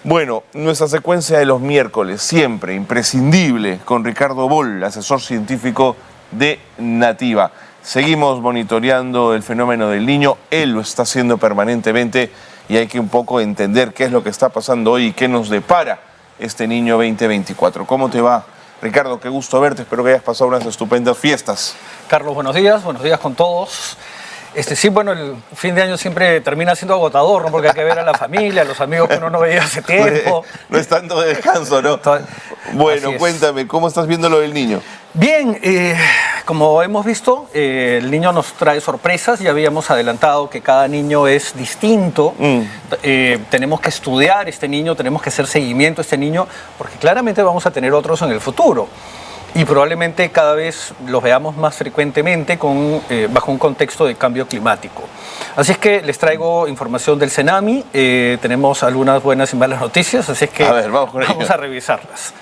Bueno, nuestra secuencia de los miércoles, siempre imprescindible, con Ricardo Boll, asesor científico de Nativa. Seguimos monitoreando el fenómeno del Niño, él lo está haciendo permanentemente y hay que un poco entender qué es lo que está pasando hoy y qué nos depara este Niño 2024. ¿Cómo te va, Ricardo? Qué gusto verte, espero que hayas pasado unas estupendas fiestas. Carlos, buenos días con todos. Sí, bueno, el fin de año siempre termina siendo agotador, ¿no? Porque hay que ver a la familia, a los amigos que uno no veía hace tiempo. No es tanto de descanso, ¿no? Bueno, cuéntame, ¿cómo estás viendo lo del Niño? Bien, como hemos visto, el Niño nos trae sorpresas. Ya habíamos adelantado que cada niño es distinto. Tenemos que estudiar este niño, tenemos que hacer seguimiento a este niño, porque claramente vamos a tener otros en el futuro. Y probablemente cada vez los veamos más frecuentemente bajo un contexto de cambio climático. Así es que les traigo información del Cenami. Tenemos algunas buenas y malas noticias, así es que vamos a revisarlas.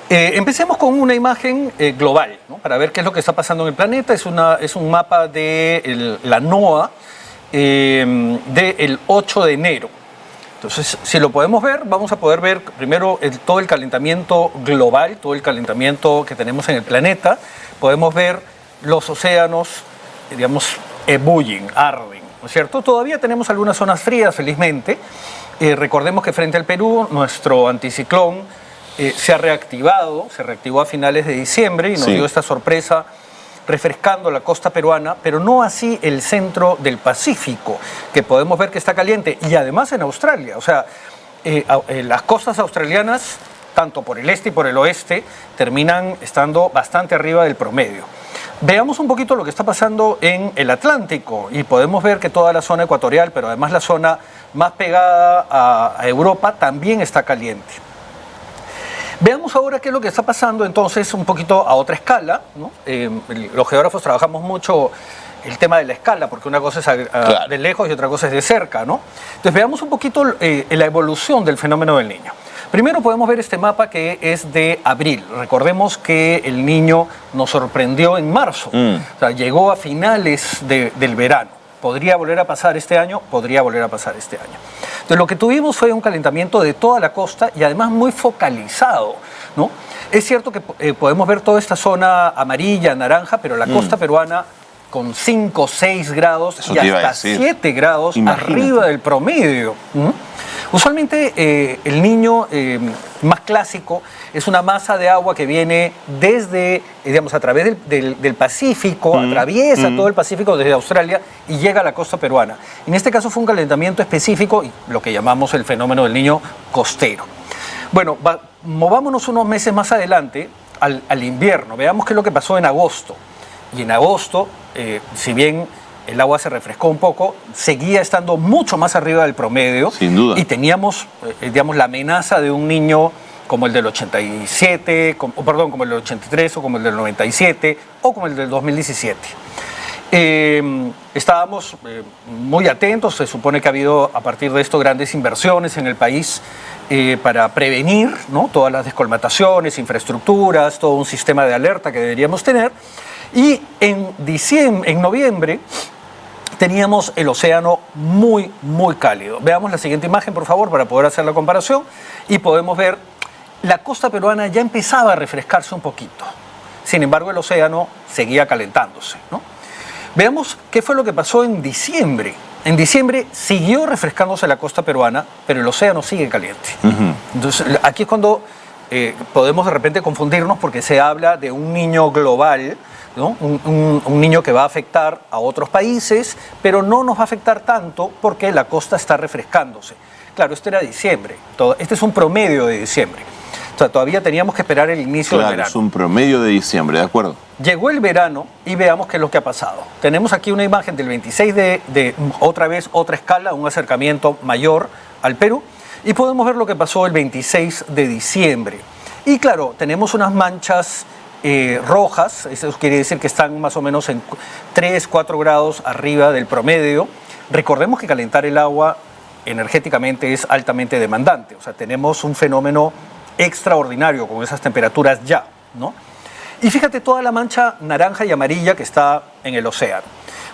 Empecemos con una imagen global, ¿no? Para ver qué es lo que está pasando en el planeta. Es un mapa de la NOAA del 8 de enero. Entonces, si lo podemos ver, vamos a poder ver primero todo el calentamiento global, todo el calentamiento que tenemos en el planeta. Podemos ver los océanos, digamos, ebullen, arden, ¿no es cierto? Todavía tenemos algunas zonas frías, felizmente. Recordemos que frente al Perú, nuestro anticiclón se reactivó a finales de diciembre y nos dio esta sorpresa, refrescando la costa peruana, pero no así el centro del Pacífico, que podemos ver que está caliente, y además en Australia. O sea, las costas australianas, tanto por el este y por el oeste, terminan estando bastante arriba del promedio. Veamos un poquito lo que está pasando en el Atlántico, y podemos ver que toda la zona ecuatorial, pero además la zona más pegada a Europa, también está caliente. Veamos ahora qué es lo que está pasando entonces un poquito a otra escala, ¿no? Los geógrafos trabajamos mucho el tema de la escala, porque una cosa es de lejos y otra cosa es de cerca, ¿no? Entonces veamos un poquito la evolución del fenómeno del Niño. Primero podemos ver este mapa que es de abril. Recordemos que el Niño nos sorprendió en marzo, o sea, llegó a finales del verano. ¿Podría volver a pasar este año? Podría volver a pasar este año. Entonces, lo que tuvimos fue un calentamiento de toda la costa y además muy focalizado, ¿no? Es cierto que podemos ver toda esta zona amarilla, naranja, pero la costa peruana con 5 o 6 grados y hasta 7 grados arriba del promedio. Usualmente el Niño más clásico es una masa de agua que viene desde, digamos, a través del Pacífico, atraviesa todo el Pacífico desde Australia y llega a la costa peruana. En este caso fue un calentamiento específico, lo que llamamos el fenómeno del Niño costero. Bueno, movámonos unos meses más adelante al invierno. Veamos qué es lo que pasó en agosto. Y en agosto, si bien el agua se refrescó un poco, seguía estando mucho más arriba del promedio. Sin duda. Y teníamos, digamos, la amenaza de un Niño como el del 87, como el del 83, o como el del 97, o como el del 2017. Estábamos muy atentos. Se supone que ha habido a partir de esto grandes inversiones en el país para prevenir, ¿no?, todas las descolmataciones, infraestructuras, todo un sistema de alerta que deberíamos tener. Y en noviembre teníamos el océano muy, muy cálido. Veamos la siguiente imagen, por favor, para poder hacer la comparación. Y podemos ver, la costa peruana ya empezaba a refrescarse un poquito. Sin embargo, el océano seguía calentándose, ¿no? Veamos qué fue lo que pasó en diciembre. En diciembre siguió refrescándose la costa peruana, pero el océano sigue caliente. Entonces, aquí es cuando podemos de repente confundirnos, porque se habla de un Niño global, ¿no? Un Niño que va a afectar a otros países, pero no nos va a afectar tanto porque la costa está refrescándose. Claro, esto era diciembre, este es un promedio de diciembre. O sea, todavía teníamos que esperar el inicio del verano. Es un promedio de diciembre, ¿de acuerdo? Llegó el verano y veamos qué es lo que ha pasado. Tenemos aquí una imagen del 26 de otra vez, otra escala, un acercamiento mayor al Perú, y podemos ver lo que pasó el 26 de diciembre. Y claro, tenemos unas manchas rojas, eso quiere decir que están más o menos en 3, 4 grados arriba del promedio. Recordemos que calentar el agua energéticamente es altamente demandante, o sea, tenemos un fenómeno extraordinario con esas temperaturas ya, ¿no? Y fíjate toda la mancha naranja y amarilla que está en el océano.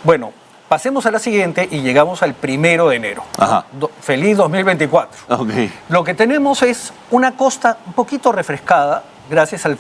Bueno, pasemos a la siguiente y llegamos al 1 de enero. Ajá. Feliz 2024. Ok. Lo que tenemos es una costa un poquito refrescada gracias al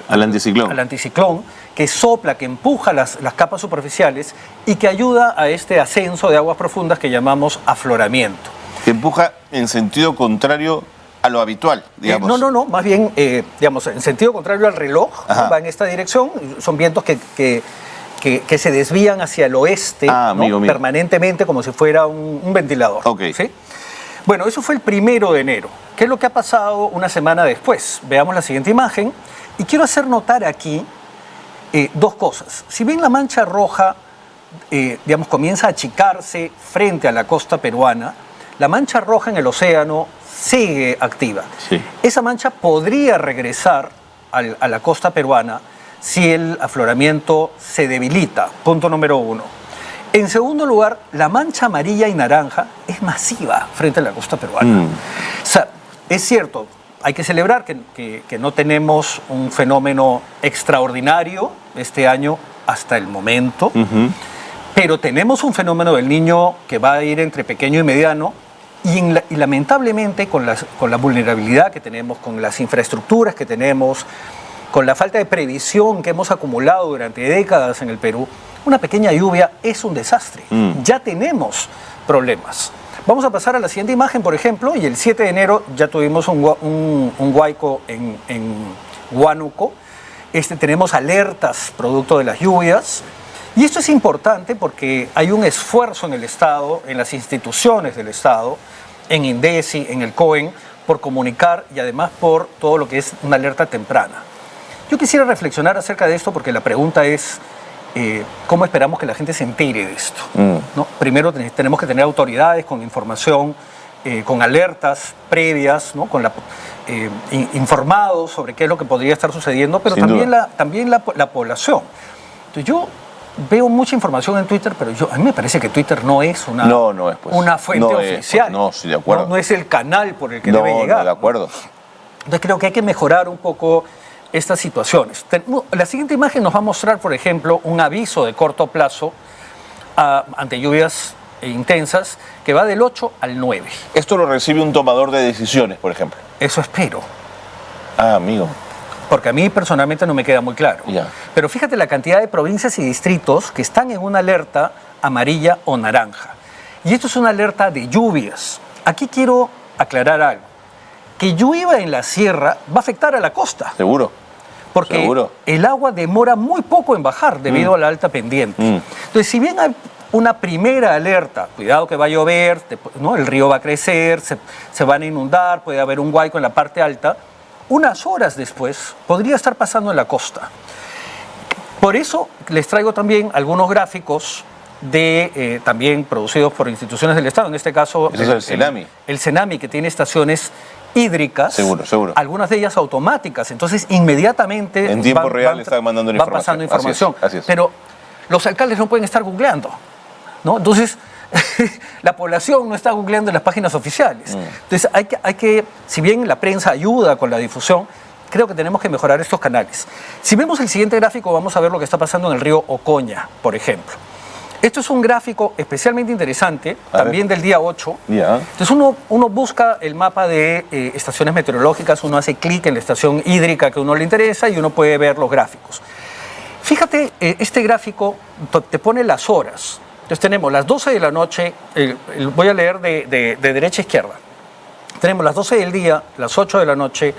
anticiclón. al anticiclón que sopla, que empuja las capas superficiales y que ayuda a este ascenso de aguas profundas que llamamos afloramiento. Que empuja en sentido contrario a lo habitual, digamos. No, más bien, digamos, en sentido contrario al reloj, ¿no? Va en esta dirección, son vientos que se desvían hacia el oeste, ¿no? Amigo mío. Permanentemente como si fuera un ventilador. Ok. ¿Sí? Bueno, eso fue el 1 de enero. ¿Qué es lo que ha pasado una semana después? Veamos la siguiente imagen. Y quiero hacer notar aquí dos cosas. Si bien la mancha roja, digamos, comienza a achicarse frente a la costa peruana, la mancha roja en el océano sigue activa. Sí. Esa mancha podría regresar a la costa peruana si el afloramiento se debilita. Punto número 1. En segundo lugar, la mancha amarilla y naranja es masiva frente a la costa peruana. O sea, es cierto, hay que celebrar que no tenemos un fenómeno extraordinario este año hasta el momento, pero tenemos un fenómeno del Niño que va a ir entre pequeño y mediano y lamentablemente con la vulnerabilidad que tenemos, con las infraestructuras que tenemos, con la falta de previsión que hemos acumulado durante décadas en el Perú, una pequeña lluvia es un desastre. Ya tenemos problemas. Vamos a pasar a la siguiente imagen, por ejemplo, y el 7 de enero ya tuvimos un huaico en Huánuco. Tenemos alertas producto de las lluvias. Y esto es importante porque hay un esfuerzo en el Estado, en las instituciones del Estado, en INDECI, en el COEN, por comunicar y además por todo lo que es una alerta temprana. Yo quisiera reflexionar acerca de esto porque la pregunta es ¿cómo esperamos que la gente se entere de esto? ¿No? Primero tenemos que tener autoridades con información, con alertas previas, ¿no? Informados sobre qué es lo que podría estar sucediendo, pero también la población. Entonces yo veo mucha información en Twitter, pero a mí me parece que Twitter no es una fuente oficial. No, sí, de acuerdo. No es el canal por el que debe llegar. No, de acuerdo. Entonces creo que hay que mejorar un poco estas situaciones. La siguiente imagen nos va a mostrar, por ejemplo, un aviso de corto plazo ante lluvias intensas que va del 8 al 9. Esto lo recibe un tomador de decisiones, por ejemplo. Eso espero. Amigo. Porque a mí personalmente no me queda muy claro. Ya. Pero fíjate la cantidad de provincias y distritos que están en una alerta amarilla o naranja. Y esto es una alerta de lluvias. Aquí quiero aclarar algo. Que llueva en la sierra va a afectar a la costa. Seguro. Porque el agua demora muy poco en bajar debido a la alta pendiente. Entonces, si bien hay una primera alerta, cuidado que va a llover, ¿no? El río va a crecer, se van a inundar, puede haber un huaico en la parte alta, unas horas después podría estar pasando en la costa. Por eso les traigo también algunos gráficos también producidos por instituciones del Estado, en este caso es el Cenami. El Cenami, que tiene estaciones hídricas, seguro. Algunas de ellas automáticas, entonces inmediatamente en tiempo real están mandando la información. Pasando información. Así es. Pero los alcaldes no pueden estar googleando, ¿no? Entonces la población no está googleando en las páginas oficiales. Entonces hay que, si bien la prensa ayuda con la difusión, creo que tenemos que mejorar estos canales. Si vemos el siguiente gráfico, vamos a ver lo que está pasando en el río Ocoña, por ejemplo. Esto es un gráfico especialmente interesante, también del día 8. Yeah. Entonces uno busca el mapa de estaciones meteorológicas, uno hace clic en la estación hídrica que a uno le interesa y uno puede ver los gráficos. Fíjate, este gráfico te pone las horas. Entonces tenemos las 12 de la noche, voy a leer de derecha a izquierda. Tenemos las 12 del día, las 8 de la noche,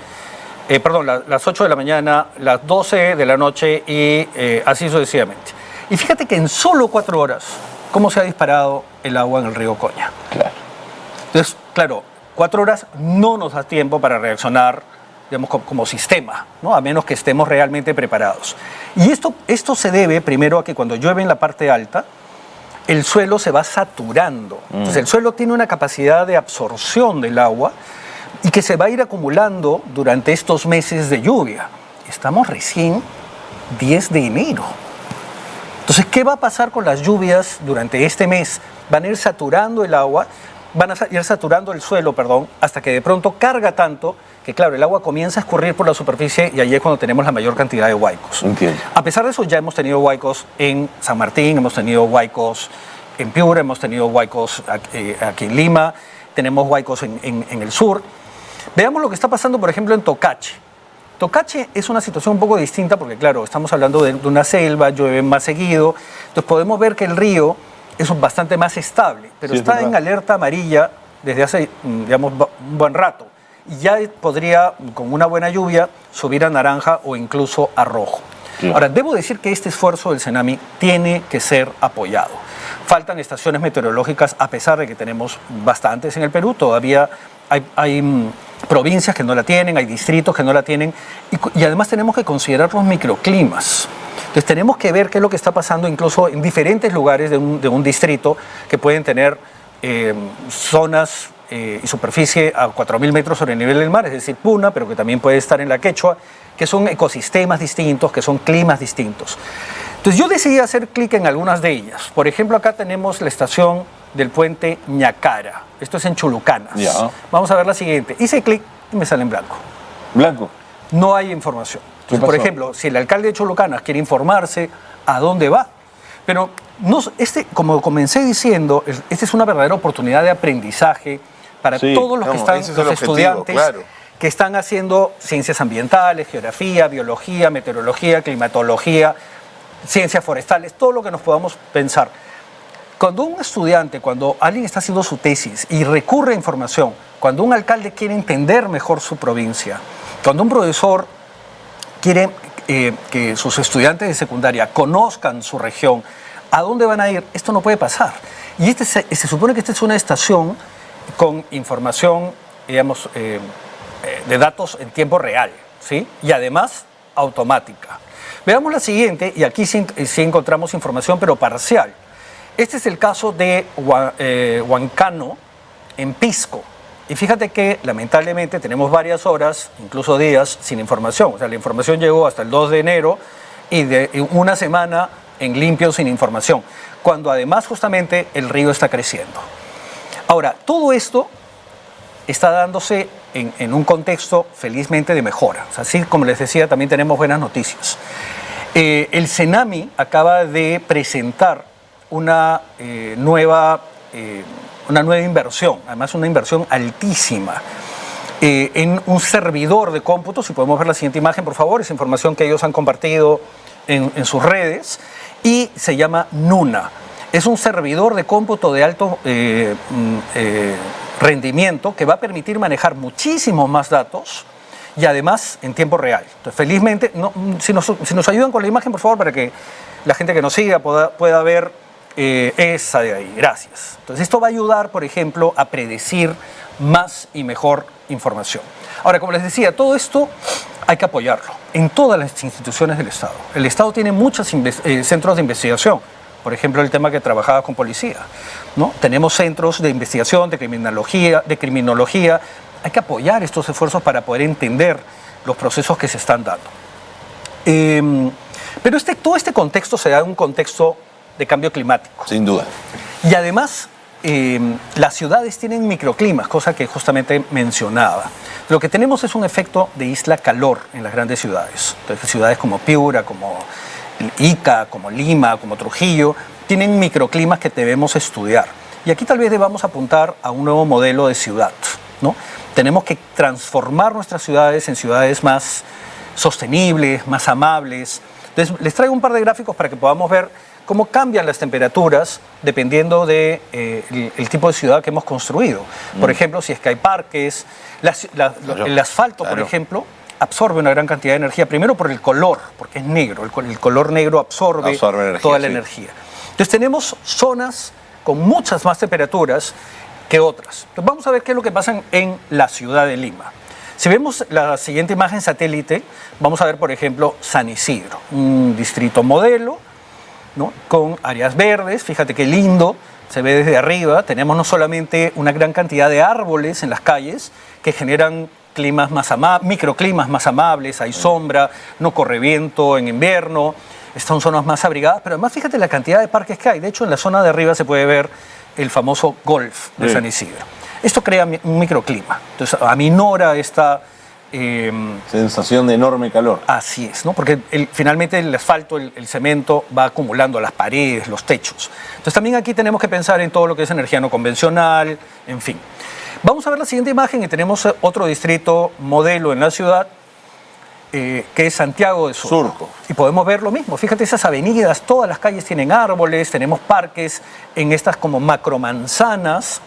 las 8 de la mañana, las 12 de la noche y así sucesivamente. Y fíjate que en solo 4 horas, cómo se ha disparado el agua en el río Ocoña. Claro. Entonces, claro, 4 horas no nos da tiempo para reaccionar, digamos, como sistema, ¿no? A menos que estemos realmente preparados. Y esto se debe primero a que cuando llueve en la parte alta, el suelo se va saturando. Entonces, el suelo tiene una capacidad de absorción del agua y que se va a ir acumulando durante estos meses de lluvia. Estamos recién 10 de enero. Entonces, ¿qué va a pasar con las lluvias durante este mes? Van a ir saturando el agua van a ir saturando el suelo, hasta que de pronto carga tanto que, claro, el agua comienza a escurrir por la superficie y allí es cuando tenemos la mayor cantidad de huaicos. Entiendo. A pesar de eso, ya hemos tenido huaicos en San Martín, hemos tenido huaicos en Piura, hemos tenido huaicos aquí en Lima, tenemos huaicos en el sur. Veamos lo que está pasando, por ejemplo, en Tocache. Tocache es una situación un poco distinta porque, claro, estamos hablando de una selva, llueve más seguido, entonces podemos ver que el río es bastante más estable, pero Sí, está en alerta amarilla desde hace, digamos, un buen rato. Y ya podría, con una buena lluvia, subir a naranja o incluso a rojo. Claro. Ahora, debo decir que este esfuerzo del Senami tiene que ser apoyado. Faltan estaciones meteorológicas, a pesar de que tenemos bastantes en el Perú, todavía hay provincias que no la tienen, hay distritos que no la tienen, y además tenemos que considerar los microclimas. Entonces tenemos que ver qué es lo que está pasando incluso en diferentes lugares de un distrito que pueden tener zonas y superficie a 4.000 metros sobre el nivel del mar, es decir, Puna, pero que también puede estar en la Quechua, que son ecosistemas distintos, que son climas distintos. Entonces yo decidí hacer clic en algunas de ellas. Por ejemplo, acá tenemos la estación del puente Ñacara. Esto es en Chulucanas. Ya. Vamos a ver la siguiente. Hice clic y me sale en blanco. Blanco. No hay información. ¿Qué Entonces, por pasó? ejemplo, si el alcalde de Chulucanas quiere informarse a dónde va, pero no, como comencé diciendo, esta es una verdadera oportunidad de aprendizaje para Sí, todos los que vamos, están, ese es los el objetivo, estudiantes claro. que están haciendo ciencias ambientales, geografía, biología, meteorología, climatología, ciencias forestales, todo lo que nos podamos pensar. Cuando un estudiante, cuando alguien está haciendo su tesis y recurre a información, cuando un alcalde quiere entender mejor su provincia, cuando un profesor quiere que sus estudiantes de secundaria conozcan su región, ¿a dónde van a ir? Esto no puede pasar. Y se supone que esta es una estación con información, digamos, de datos en tiempo real, ¿sí? Y además automática. Veamos la siguiente, y aquí sí encontramos información, pero parcial. Este es el caso de Huancano, en Pisco. Y fíjate que lamentablemente tenemos varias horas, incluso días, sin información. O sea, la información llegó hasta el 2 de enero y de una semana en limpio sin información, cuando además justamente el río está creciendo. Ahora, todo esto está dándose en un contexto felizmente de mejora. O sea, así como les decía, también tenemos buenas noticias. El Senami acaba de presentar una nueva inversión, además una inversión altísima, en un servidor de cómputo. Si podemos ver la siguiente imagen, por favor, es información que ellos han compartido en sus redes, y se llama Nuna. Es un servidor de cómputo de alto rendimiento que va a permitir manejar muchísimos más datos y además en tiempo real. Entonces, felizmente, si nos ayudan con la imagen, por favor, para que la gente que nos siga pueda ver esa de ahí. Gracias. Entonces, esto va a ayudar, por ejemplo, a predecir más y mejor información. Ahora, como les decía, todo esto hay que apoyarlo en todas las instituciones del Estado. El Estado tiene muchos centros de investigación. Por ejemplo, el tema que trabajaba con policía, ¿no? Tenemos centros de investigación, de criminología. Hay que apoyar estos esfuerzos para poder entender los procesos que se están dando. Pero todo este contexto se da en un contexto de cambio climático. Sin duda. Y además, las ciudades tienen microclimas, cosa que justamente mencionaba. Lo que tenemos es un efecto de isla calor en las grandes ciudades. Entonces, ciudades como Piura, como Ica, como Lima, como Trujillo, tienen microclimas que debemos estudiar. Y aquí tal vez debamos apuntar a un nuevo modelo de ciudad, ¿no? Tenemos que transformar nuestras ciudades en ciudades más sostenibles, más amables. Entonces, les traigo un par de gráficos para que podamos ver cómo cambian las temperaturas dependiendo del el tipo de ciudad que hemos construido. Por ejemplo, si es que hay parques, el asfalto, Claro. por ejemplo, absorbe una gran cantidad de energía, primero por el color, porque es negro, el color negro absorbe energía, toda la sí. energía. Entonces tenemos zonas con muchas más temperaturas que otras. Entonces vamos a ver qué es lo que pasa en la ciudad de Lima. Si vemos la siguiente imagen satélite, vamos a ver, por ejemplo, San Isidro, un distrito modelo, ¿no? Con áreas verdes. Fíjate qué lindo, se ve desde arriba. Tenemos no solamente una gran cantidad de árboles en las calles que generan microclimas más amables, hay sombra, no corre viento en invierno, están zonas más abrigadas, pero además fíjate la cantidad de parques que hay. De hecho, en la zona de arriba se puede ver el famoso Golf de Sí. San Isidro. Esto crea un microclima, entonces aminora esta... Sensación de enorme calor. Así es, ¿no? Porque finalmente el asfalto, el cemento va acumulando las paredes, los techos. Entonces también aquí tenemos que pensar en todo lo que es energía no convencional, en fin. Vamos a ver la siguiente imagen y tenemos otro distrito modelo en la ciudad, que es Santiago de Surco. Y podemos ver lo mismo. Fíjate esas avenidas, todas las calles tienen árboles, tenemos parques en estas como macromanzanas.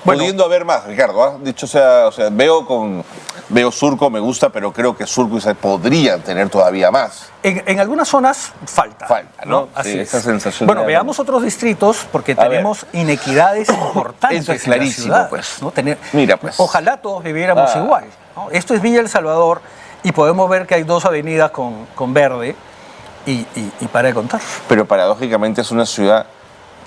Bueno, Pudiendo haber más, Ricardo, ¿ah? Dicho sea, veo Surco, me gusta, pero creo que Surco y se podrían tener todavía más. en algunas zonas falta. Falta, ¿no? Así Sí, es. esa sensación Bueno, de- veamos otros distritos porque A ver. tenemos inequidades importantes. Eso es en la clarísimo, ciudad, pues. ¿no? Mira, pues. Ojalá todos viviéramos Ah. igual, ¿no? Esto es Villa El Salvador y podemos ver que hay dos avenidas con verde y para de contar. Pero paradójicamente es una ciudad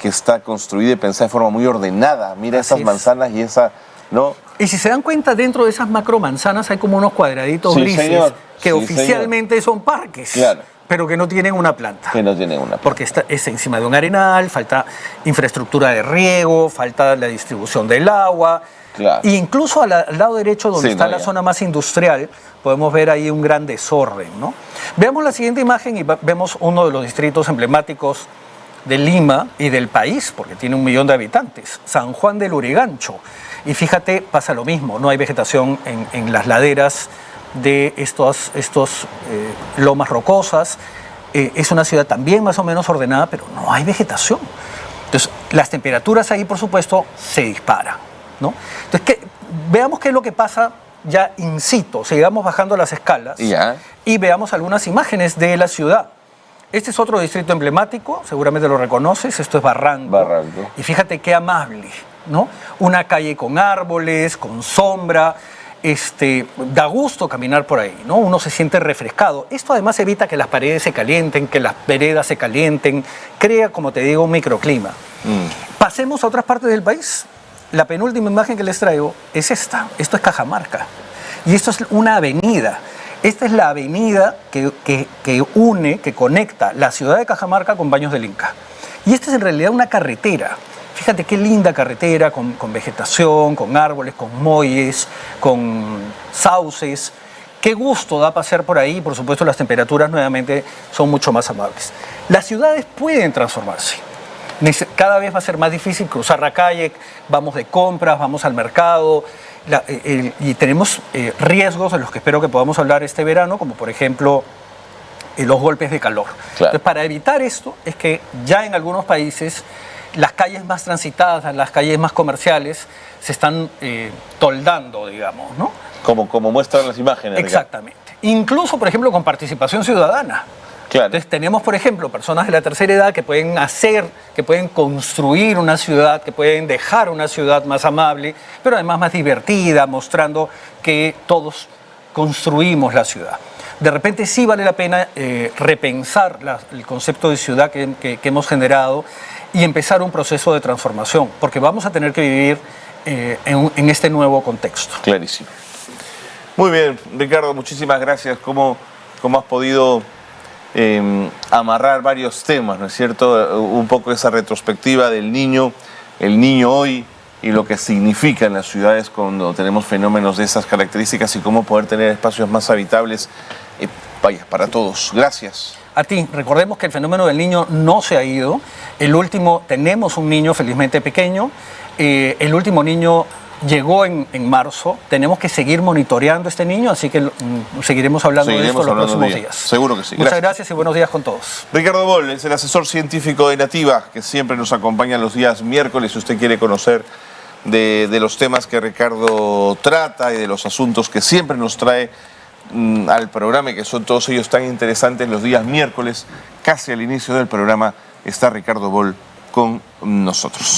que está construida y pensada de forma muy ordenada. Mira Así esas es. manzanas y esa, ¿no? Y si se dan cuenta, dentro de esas macromanzanas hay como unos cuadraditos Sí, grises señor. que Sí, oficialmente son parques, Claro. pero que no tienen una planta. Que no tienen una. Porque es encima de un arenal, falta infraestructura de riego, falta la distribución del agua. Claro. E incluso al lado derecho, donde Sí, está no, la ya. zona más industrial, podemos ver ahí un gran desorden, ¿no? Veamos la siguiente imagen y vemos uno de los distritos emblemáticos de Lima y del país, porque tiene 1 millón de habitantes, San Juan del Urigancho. Y fíjate, pasa lo mismo, no hay vegetación en las laderas de estos lomas rocosas. Es una ciudad también más o menos ordenada, pero no hay vegetación. Entonces, las temperaturas ahí, por supuesto, se disparan, ¿no? Entonces, veamos qué es lo que pasa ya in situ. Sigamos bajando las escalas Ya. y veamos algunas imágenes de la ciudad. Este es otro distrito emblemático, seguramente lo reconoces, esto es Barranco. Barranco. Y fíjate qué amable, ¿no? Una calle con árboles, con sombra, da gusto caminar por ahí, ¿no? Uno se siente refrescado. Esto además evita que las paredes se calienten, que las veredas se calienten, crea, como te digo, un microclima. Pasemos a otras partes del país. La penúltima imagen que les traigo es esta. Esto es Cajamarca. Y esto es una avenida. Esta es la avenida que une, que conecta la ciudad de Cajamarca con Baños del Inca. Y esta es en realidad una carretera. Fíjate qué linda carretera, con vegetación, con árboles, con muelles, con sauces. Qué gusto da pasear por ahí. Por supuesto, las temperaturas nuevamente son mucho más amables. Las ciudades pueden transformarse. Cada vez va a ser más difícil cruzar la calle, vamos de compras, vamos al mercado, y tenemos riesgos de los que espero que podamos hablar este verano, como por ejemplo los golpes de calor. Claro. Entonces, para evitar esto es que ya en algunos países las calles más transitadas, las calles más comerciales, se están toldando, digamos, ¿no? Como muestran las imágenes. Ricardo. Exactamente. Incluso, por ejemplo, con participación ciudadana. Claro. Entonces tenemos, por ejemplo, personas de la tercera edad que pueden que pueden construir una ciudad, que pueden dejar una ciudad más amable, pero además más divertida, mostrando que todos construimos la ciudad. De repente sí vale la pena repensar el concepto de ciudad que hemos generado y empezar un proceso de transformación, porque vamos a tener que vivir en este nuevo contexto. Clarísimo. Muy bien, Ricardo, muchísimas gracias. ¿Cómo has podido amarrar varios temas, ¿no es cierto? Un poco esa retrospectiva del niño, el niño hoy y lo que significa en las ciudades cuando tenemos fenómenos de esas características y cómo poder tener espacios más habitables, para todos. Gracias. A ti, recordemos que el fenómeno del niño no se ha ido. Tenemos un niño felizmente pequeño. El último niño llegó en marzo. Tenemos que seguir monitoreando a este niño, así que seguiremos hablando de esto los próximos días. Seguro que sí. Muchas gracias y buenos días con todos. Ricardo Boll es el asesor científico de Nativa, que siempre nos acompaña los días miércoles. Si usted quiere conocer de los temas que Ricardo trata y de los asuntos que siempre nos trae al programa, y que son todos ellos tan interesantes, los días miércoles, casi al inicio del programa, está Ricardo Boll con nosotros.